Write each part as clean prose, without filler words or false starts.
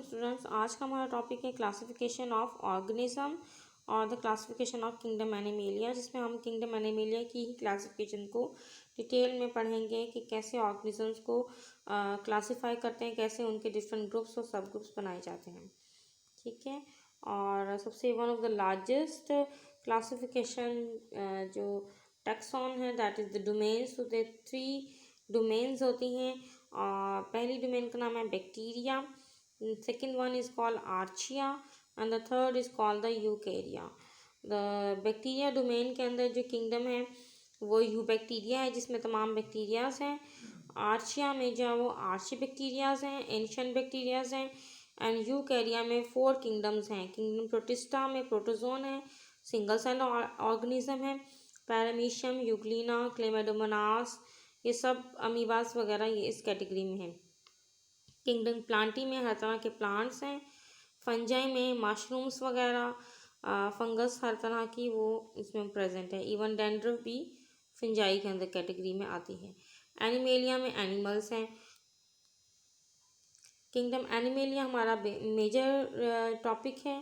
Students, आज का हमारा टॉपिक है क्लासिफिकेशन ऑफ ऑर्गेनिज्म और the classification of kingdom animalia, जिसमें हम किंगडम एनिमेलिया की ही क्लासिफिकेशन को डिटेल में पढ़ेंगे कि कैसे ऑर्गेनिजम्स को क्लासिफाई करते हैं, कैसे उनके डिफरेंट ग्रुप्स और सब ग्रुप्स बनाए जाते हैं। ठीक है। और सबसे one of the largest classification जो टैक्सॉन है दैट इज़ द डोमेन्स। तो दे 3 डोमेन्स होती हैं। पहली डोमेन का नाम है bacteria, second one is called archaea and the third is called the eukarya. The bacteria domain के अंदर जो किंगडम है वो यूबैक्टीरिया है, जिसमें तमाम बैक्टीरियाज हैं। आर्चिया में जो है वो आर्ची बैक्टीरियाज हैं, एंशियंट बैक्टीरियाज हैं। एंड यूकैरिया में 4 किंगडम्स हैं। किंगडम प्रोटिस्टा में प्रोटोजोन है, सिंगल सेल ऑर्गेनिज्म है। पैरामीशियम, यूग्लिना, क्लेमाइडोमोनास, ये सब अमीबास वगैरह ये इस कैटेगरी में है। किंगडम प्लांटी में हर तरह के प्लांट्स हैं। फंजाई में मशरूम्स वगैरह, फंगस हर तरह की वो इसमें प्रेजेंट है। इवन डेंड्रफ भी फंजाई के अंदर कैटेगरी में आती है। एनिमेलिया में एनिमल्स हैं। किंगडम एनिमेलिया हमारा मेजर टॉपिक है।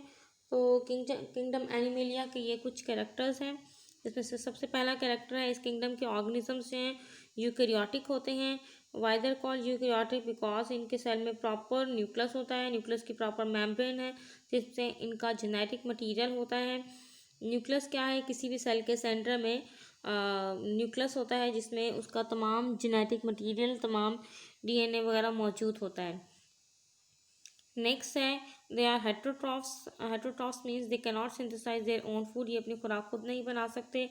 तो किंगडम एनिमेलिया के ये कुछ कैरेक्टर्स हैं। इसमें से सबसे पहला कैरेक्टर है, इस किंगडम के ऑर्गेनिजम्स जो हैं यूकैरियोटिक होते हैं। Why they are called eukaryotic? Because इनके सेल में प्रॉपर न्यूक्लियस होता है, न्यूक्लियस की प्रॉपर मेम्ब्रेन है जिससे इनका जेनेटिक मटीरियल होता है। न्यूक्लियस क्या है? किसी भी सेल के सेंटर में न्यूक्लियस होता है जिसमें उसका तमाम जेनेटिक मटीरियल, तमाम डीएनए वगैरह मौजूद होता है। नेक्स्ट है they are heterotrophs. Heterotrophs means they can not synthesise their own food. ये अपनी खुराक खुद नहीं बना सकते।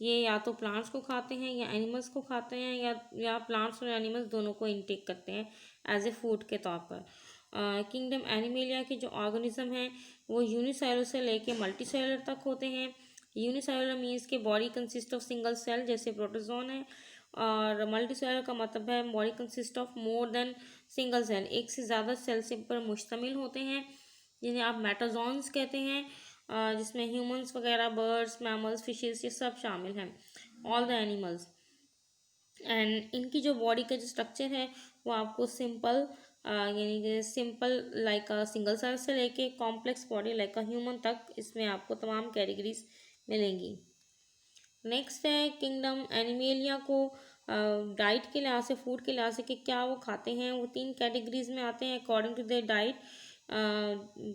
ये या तो प्लांट्स को खाते हैं या एनिमल्स को खाते हैं, या प्लांट्स और एनिमल्स दोनों को इनटेक करते हैं एज ए फूड के तौर पर। किंगडम एनिमेलिया के जो ऑर्गेनिज्म हैं वो यूनिसेलुलर से लेके मल्टीसेलुलर तक होते हैं। यूनिसेलुलर मीन्स के body consist of single cell, जैसे प्रोटोजोन है। और मल्टीसेलुलर का मतलब है body consist of more than single cell, एक से ज़्यादा सेल से पर मुश्तमिल होते हैं, जिन्हें आप मेटाजोन्स कहते हैं, जिसमें ह्यूमंस वगैरह, बर्ड्स, मैमल्स, फिशेस ये सब शामिल हैं, ऑल द एनिमल्स। एंड इनकी जो बॉडी का जो स्ट्रक्चर है वो आपको सिंपल यानी कि सिंपल लाइक सिंगल सेल से लेके कॉम्प्लेक्स बॉडी लाइक ह्यूमन तक, इसमें आपको तमाम कैटेगरीज मिलेंगी। नेक्स्ट है किंगडम एनिमेलिया को डाइट के लिहाज से, फूड के लिहाज से कि क्या वो खाते हैं, वो 3 कैटेगरीज में आते हैं according to their diet.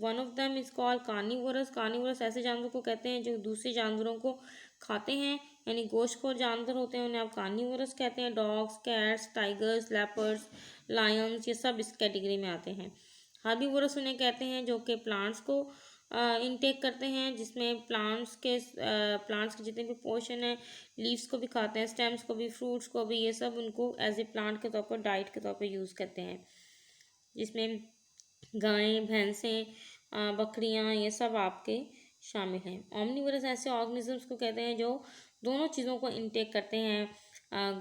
One of them is called carnivorous. Carnivorous ऐसे जानवरों को कहते हैं जो दूसरे जानवरों को खाते हैं, यानी गोश्तखोर जानवर होते हैं, उन्हें आप कार्निवोरस कहते हैं। Dogs, cats, tigers, leopards, Lions ये सब इस कैटेगरी में आते हैं। हर्बीवोरस उन्हें कहते हैं जो कि प्लांट्स को इनटेक करते हैं, जिसमें प्लांट्स के जितने भी पोर्शन है, लीव्स को भी खाते हैं, स्टेम्स को भी, फ्रूट्स को भी, ये सब उनको एज ए प्लांट के तौर पर, डाइट के तौर पर यूज़ करते हैं, जिसमें गायें, भैंसें, बकरियां ये सब आपके शामिल हैं। ओमनिवोरस ऐसे ऑर्गेनिजम्स को कहते हैं जो दोनों चीज़ों को इनटेक करते हैं,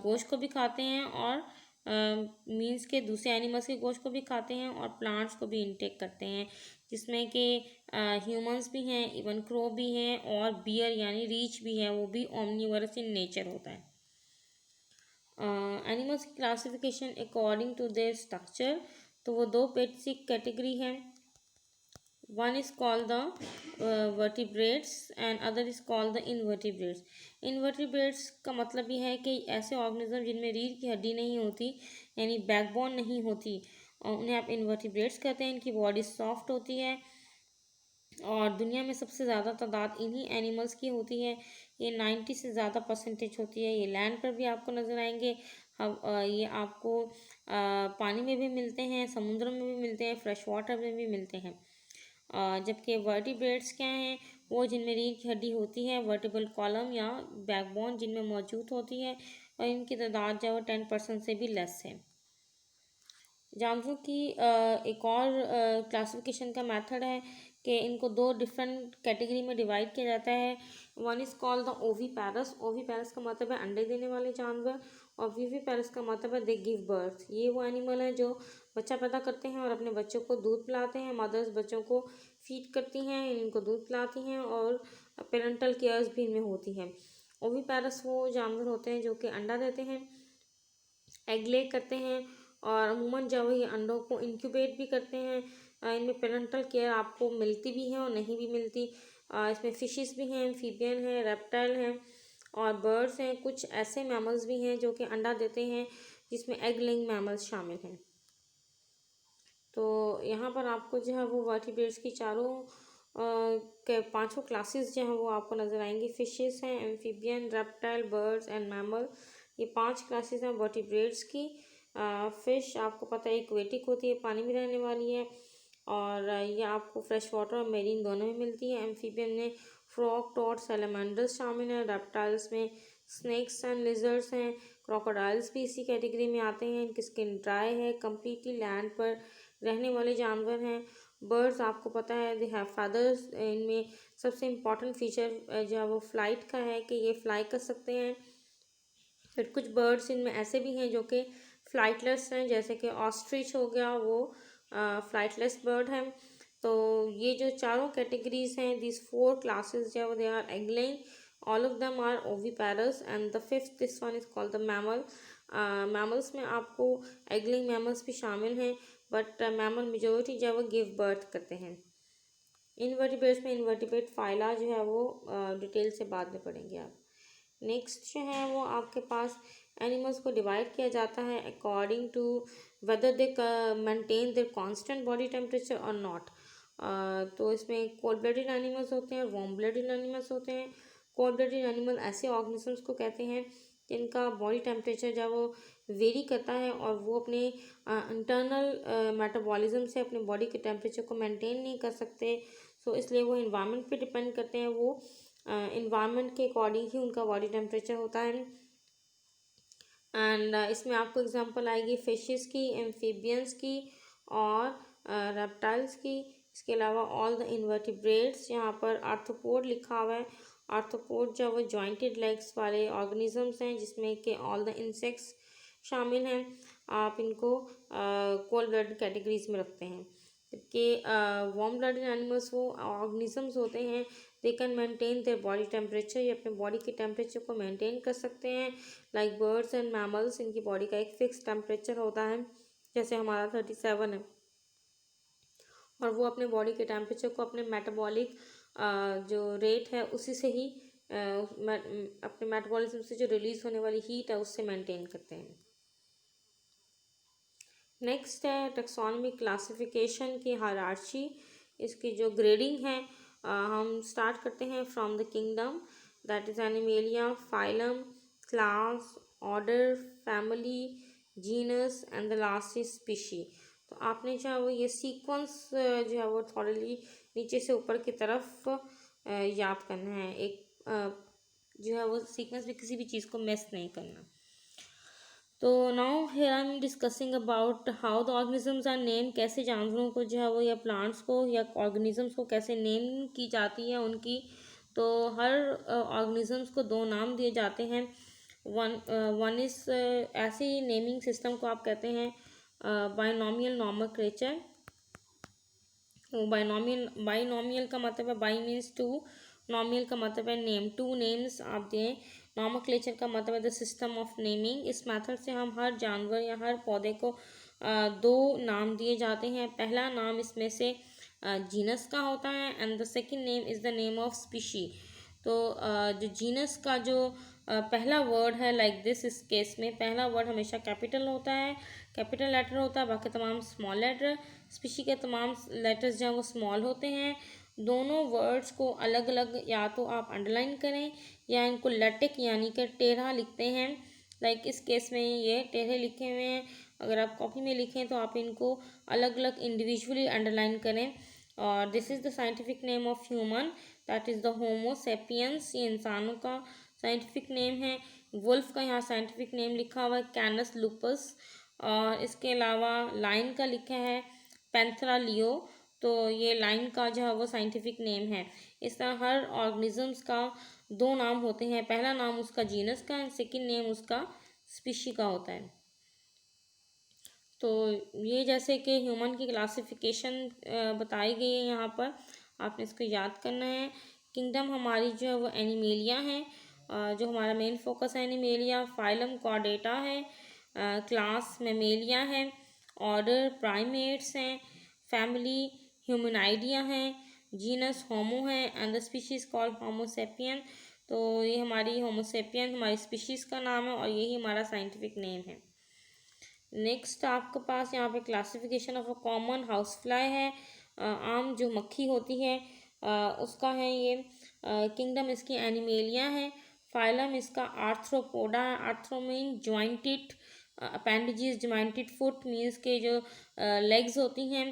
गोश्त को भी खाते हैं और मीन्स के दूसरे एनिमल्स के गोश्त को भी खाते हैं और प्लांट्स को भी इनटेक करते हैं, जिसमें कि ह्यूमंस भी हैं, इवन क्रो भी हैं और बियर यानी रीच भी है, वो भी ओमनिवोरस इन नेचर होता है। एनिमल्स की classification according to their structure, तो वो 2 बेसिक कैटेगरी हैं। One is called the vertebrates and other is called the invertebrates. Invertebrates का मतलब ये है कि ऐसे ऑर्गेनिज्म जिनमें रीढ़ की हड्डी नहीं होती, यानी बैकबोन नहीं होती, उन्हें आप इनवर्टिब्रेट्स कहते हैं। इनकी बॉडी सॉफ्ट होती है और दुनिया में सबसे ज़्यादा तादाद इन्हीं एनिमल्स की होती है। ये 90 से ज़्यादा परसेंटेज होती है। ये लैंड पर भी आपको नज़र आएंगे। ये आपको पानी में भी मिलते हैं, समुद्र में भी मिलते हैं, फ्रेश वाटर में भी मिलते हैं। जबकि वर्टिब्रेट्स क्या हैं? वो जिनमें रीढ़ की हड्डी होती है, वर्टिब्रल कॉलम या बैकबोन जिनमें मौजूद होती है, और इनकी तादाद जो है 10% से भी लेस है। जानवरों की एक और क्लासिफिकेशन का मेथड है कि इनको 2 डिफरेंट कैटेगरी में डिवाइड किया जाता है। One is called the ओवीपैरस। ओवीपैरस का मतलब है अंडे देने वाले जानवर, और विविपैरस का मतलब है दे गिव बर्थ। ये वो एनिमल है जो बच्चा पैदा करते हैं और अपने बच्चों को दूध पिलाते हैं। मदर्स बच्चों को फीड करती हैं, इनको दूध पिलाती हैं और पेरेंटल केयर्स भी इनमें होती हैं। ओवीपैरस वो जानवर होते हैं जो कि अंडा देते हैं, एग ले करते हैं, और अमूमन जब ये अंडों को इंक्यूबेट भी करते हैं इनमें पेरेंटल केयर आपको मिलती भी है और नहीं भी मिलती। इसमें फिशेस भी हैं, एम्फीबियन है, रेप्टाइल हैं और बर्ड्स हैं। कुछ ऐसे मैमल्स भी हैं जो कि अंडा देते हैं, जिसमें एग लेइंग मैमल्स शामिल हैं। तो यहाँ पर आपको जो है वो वर्टिब्रेट्स की चारों के पांचों क्लासेस जो हैं वो आपको नज़र आएंगी। फिशेस हैं, amphibian, reptile, birds and mammal, ये 5 क्लासेस हैं वर्टिब्रेट्स की। फिश आपको पता है एक्वेटिक होती है, पानी में रहने वाली है, और ये आपको फ्रेश वाटर और मेरीन दोनों में मिलती है। एम्फीबियन में फ्रॉग, टॉड, सैलमेंडर्स शामिल हैं। रेप्टाइल्स में स्नेक्स एंड लिजर्ड्स हैं। क्रोकोडाइल्स भी इसी कैटेगरी में आते हैं। इनकी स्किन ड्राई है, कम्प्लीटली लैंड पर रहने वाले जानवर हैं। बर्ड्स आपको पता है दे हैव फेदर्स। इनमें सबसे इम्पॉर्टेंट फीचर जो है वो फ्लाइट का है कि ये फ्लाई कर सकते हैं। फिर कुछ बर्ड्स इनमें ऐसे भी हैं जो कि फ्लाइटलेस हैं, जैसे कि ऑस्ट्रिच हो गया, वो फ्लाइटलेस बर्ड है। तो ये जो चारों कैटेगरीज हैं, दिस 4 क्लासेस जो they are egg laying, all of them are oviparous, and the fifth this one is called the mammal. Mammals में आपको एगलिंग मैमल्स भी शामिल हैं, बट मैमल मेजोरिटी जो है वो गिव बर्थ करते हैं। इनवर्टिब्रेट्स में इनवर्टिब्रेट फाइला जो है वो डिटेल से बाद में पढ़ेंगे आप। नेक्स्ट जो है वो आपके पास एनिमल्स को डिवाइड किया जाता है according to whether they maintain their constant body temperature और नॉट। तो इसमें कोल्ड ब्लडेड एनिमल्स होते हैं, वार्म ब्लडेड एनिमल्स होते हैं। कोल्ड ब्लडेड एनिमल ऐसे ऑर्गेनिजम्स को कहते हैं जिनका बॉडी टेम्परेचर जो है वो वेरी करता है और वो अपने इंटरनल मेटाबॉलिज्म से अपने बॉडी के टेम्परेचर को मेंटेन नहीं कर सकते। सो इसलिए वो इन्वायरमेंट पे डिपेंड करते हैं, वो इन्वायरमेंट के अकॉर्डिंग ही उनका बॉडी टेम्परेचर होता है। एंड इसमें आपको एग्जांपल आएगी फिशेस की, एम्फीबियंस की और रेप्टाइल्स की। इसके अलावा ऑल द इन्वर्टिब्रेट्स, यहाँ पर आर्थ्रोपोड लिखा हुआ है। आर्थ्रोपोड जो वो जॉइंटेड लेग्स वाले ऑर्गेनिजम्स हैं, जिसमें के ऑल द इंसेक्ट्स शामिल हैं। आप इनको कोल्ड ब्लडेड कैटेगरीज में रखते हैं। जबकि वार्म ब्लडेड एनिमल्स वो ऑर्गेनिजम्स होते हैं, they can maintain their body temperature, ये अपने बॉडी के टेम्परेचर को मेंटेन कर सकते हैं। लाइक बर्ड्स एंड मैमल्स, इनकी बॉडी का एक फिक्स टेम्परेचर होता है, जैसे हमारा 37 है, और वो अपने बॉडी के टेम्परेचर को अपने मेटाबॉलिक जो रेट है उसी से ही अपने मेटाबॉलिज्म से जो रिलीज होने वाली हीट है उससे मेंटेन करते हैं। नेक्स्ट है टेक्सोनॉमी क्लासिफिकेशन की हायरार्ची, इसकी जो ग्रेडिंग है। हम स्टार्ट करते हैं from the kingdom, that is animalia, phylum, class, order, family, genus and the last is species. तो आपने जो है वो ये सीक्वेंस जो है वो थोड़ी नीचे से ऊपर की तरफ याद करना है। एक जो है वो सीक्वेंस में किसी भी चीज़ को मिस नहीं करना। तो now here I am discussing about how the organisms are name, कैसे जानवरों को जो है वो या प्लांट्स को या ऑर्गेनिजम्स को कैसे नेम की जाती है उनकी। तो हर ऑर्गेनिजम्स को 2 नाम दिए जाते हैं। वन इज ऐसे नेमिंग सिस्टम को आप कहते हैं बाइनोमियल नॉमेनक्लेचर। बाइनोमियल का मतलब है, बाई मीन्स 2, नॉमियल का मतलब है नेम, 2 नेम्स आप दें। नॉमेनक्लेचर का मतलब है द सिस्टम ऑफ नेमिंग। इस मेथड से हम हर जानवर या हर पौधे को 2 नाम दिए जाते हैं। पहला नाम इसमें से जीनस का होता है and the second name is the name of species. तो जो जीनस का जो पहला वर्ड है, लाइक दिस, इस केस में पहला वर्ड हमेशा कैपिटल होता है, कैपिटल लेटर होता है, बाकी तमाम स्मॉल लेटर। स्पीशी के तमाम लेटर्स जो हैं वो स्मॉल होते हैं। दोनों वर्ड्स को अलग अलग या तो आप अंडरलाइन करें या इनको लटिक यानी कि टेढ़ा लिखते हैं। लाइक इस केस में ये टेढ़े लिखे हुए हैं, अगर आप कॉपी में लिखें तो आप इनको अलग अलग इंडिविजुअली अंडरलाइन करें। और this is the scientific name of human, that is the homo sapiens, ये इंसानों का साइंटिफिक नेम है। वुल्फ का यहाँ साइंटिफिक नेम लिखा हुआ है कैनस लूपस, और इसके अलावा लाइन का लिखा है पैंथेरा लियो। तो ये लाइन का जो है वो साइंटिफिक नेम है। इस तरह हर ऑर्गेनिजम्स का 2 नाम होते हैं, पहला नाम उसका जीनस का एंड सेकंड नेम उसका स्पीशी का होता है। तो ये जैसे कि ह्यूमन की क्लासिफिकेशन बताई गई है यहाँ पर, आपने इसको याद करना है। किंगडम हमारी जो है वो एनिमेलिया है, जो हमारा मेन फोकस है एनिमेलिया। फाइलम कॉर्डेटा है, क्लास मेमेलिया है, ऑर्डर प्राइमेट्स हैं, फैमिली ह्यूमनाइडिया है, जीनस होमो है and the species called Homo sapien. तो ये हमारी होमोसेपियन हमारी स्पीशीज़ का नाम है और यही हमारा साइंटिफिक नेम है। नेक्स्ट आपके पास यहाँ पे classification of a common house fly है, आम जो मक्खी होती है उसका है ये। किंगडम इसकी एनिमेलिया है। फाइलम इसका आर्थ्रोपोडा है। Arthro mean jointed, appendages jointed foot means के जो लेग्स होती हैं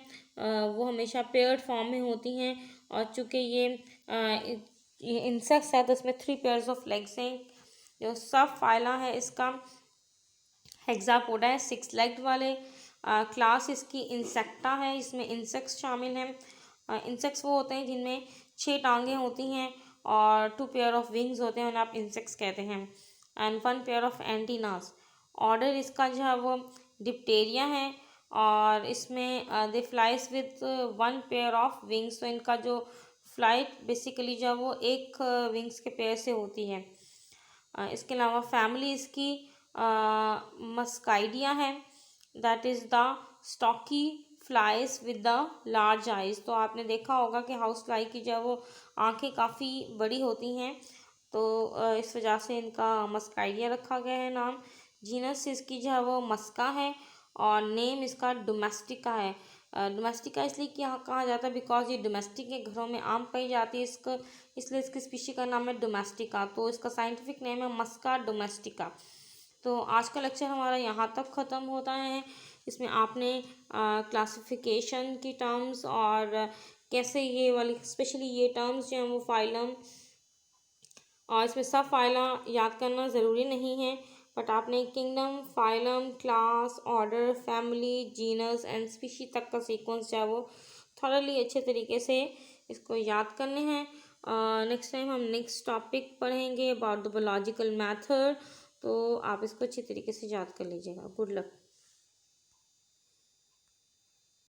वो हमेशा पेयर्ड फॉर्म में होती हैं, और चूँकि ये इंसेक्ट्स है तो इसमें 3 पेयर्स ऑफ लेग्स हैं। जो सब फाइला है इसका हेक्सापोडा है, 6 लेग्ड वाले। क्लास इसकी इंसेक्टा है, इसमें इंसेक्ट्स शामिल हैं। इंसेक्ट्स वो होते हैं जिनमें 6 टांगें होती हैं और 2 पेयर ऑफ विंग्स होते हैं, उन्हें आप इंसेक्ट्स कहते हैं, and 1 pair of antennas. Order इसका जो है वो डिप्टेरिया है और इसमें they flies with 1 pair of wings. तो इनका जो फ्लाइट बेसिकली जो है वो एक विंग्स के पेयर से होती है। इसके अलावा फैमिली इसकी मस्काइडिया है, that is the stocky flies with the large eyes. तो आपने देखा होगा कि हाउस फ्लाई की जो है वो आंखें काफ़ी बड़ी होती हैं, तो इस वजह से इनका मस्काइडिया रखा गया है नाम। जीनस इसकी जो है वो मस्का है और नेम इसका डोमेस्टिका है। डोमेस्टिका इसलिए कहा जाता है बिकॉज ये डोमेस्टिक के घरों में आम पाई जाती है, इसका इसलिए इसकी स्पीशी का नाम है डोमेस्टिका। तो इसका साइंटिफिक नेम है मस्का डोमेस्टिका। तो आज का लेक्चर हमारा यहाँ तक ख़त्म होता है। इसमें आपने क्लासिफिकेशन की टर्म्स और कैसे ये वाली स्पेशली ये टर्म्स जो हैं वो फाइलम और इसमें सब फाइला याद करना ज़रूरी नहीं है, बट आपने kingdom, phylum, class, order, family, genus and species तक का सीक्वेंस जो है वो थॉरली अच्छे तरीके से इसको याद करने हैं। नेक्स्ट टाइम हम नेक्स्ट टॉपिक पढ़ेंगे अबाउट द बायोलॉजिकल मैथड, तो आप इसको अच्छी तरीके से याद कर लीजिएगा। Good luck.